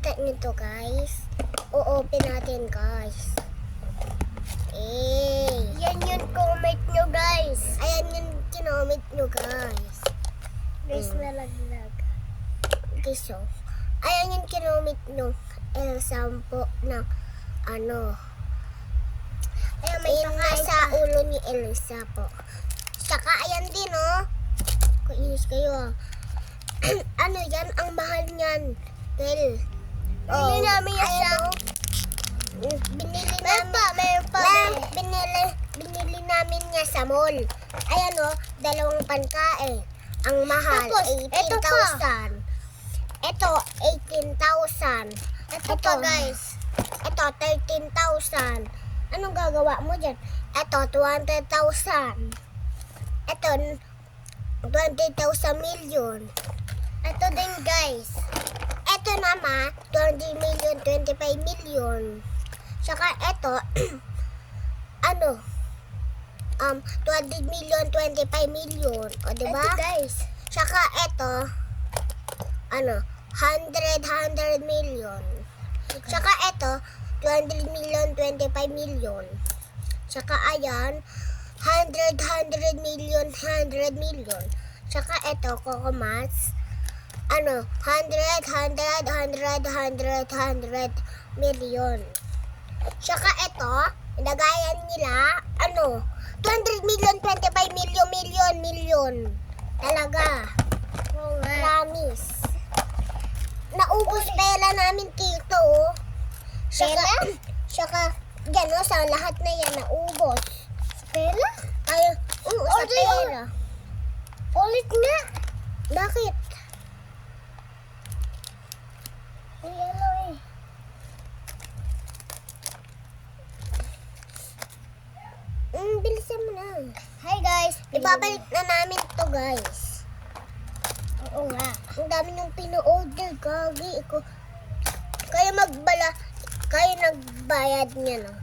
Nakita niyo to, guys? O-open natin, guys. Yan yung comment nyo, guys. Ayan yung kinomment nyo, guys. Guys, nalaglag. Okay, so, ayan yung kinomment nyo. Elsampo ng ano. Ayan, nasa ulo ni Elsa po. Saka, ayan din, oh. Kainis kayo, ah. Ano yan? Ang mahal niyan. Well, binili namin yan siya. Binili namin niya sa mall. Ayan, oh. 2 pangkain. Ang mahal, 18,000. Ito, 18,000. Ito pa, guys. Ito, 13,000. Anong gagawa mo dyan? Ito, 200,000. Ito, 20,000 million. Ito din, guys. Ito naman, 20 million, 25 million. Saka ito, ano, 20 million, 25 million. O, diba? Ito, guys. Saka ito, ano, 100 million. Saka ito, 20 million, 25 million. Saka ayan, 100 million, 100 million. Saka ito, Cocomas, ano, 100 million. Saka ito, nagayan nila, ano, 200 million, 25 million. Talaga. Promise. Naubos pera namin dito, oh. Saka, yan, oh, sa lahat na yan, naubos. Pera? Ay, sa pera. Ulit na. Bakit? Uy, ano eh. Bilisan mo na. Hi, guys. Ibabalik na namin to, guys. Oo nga. Ang dami niyong pino-order, gagi. Kaya nagbayad niya, no?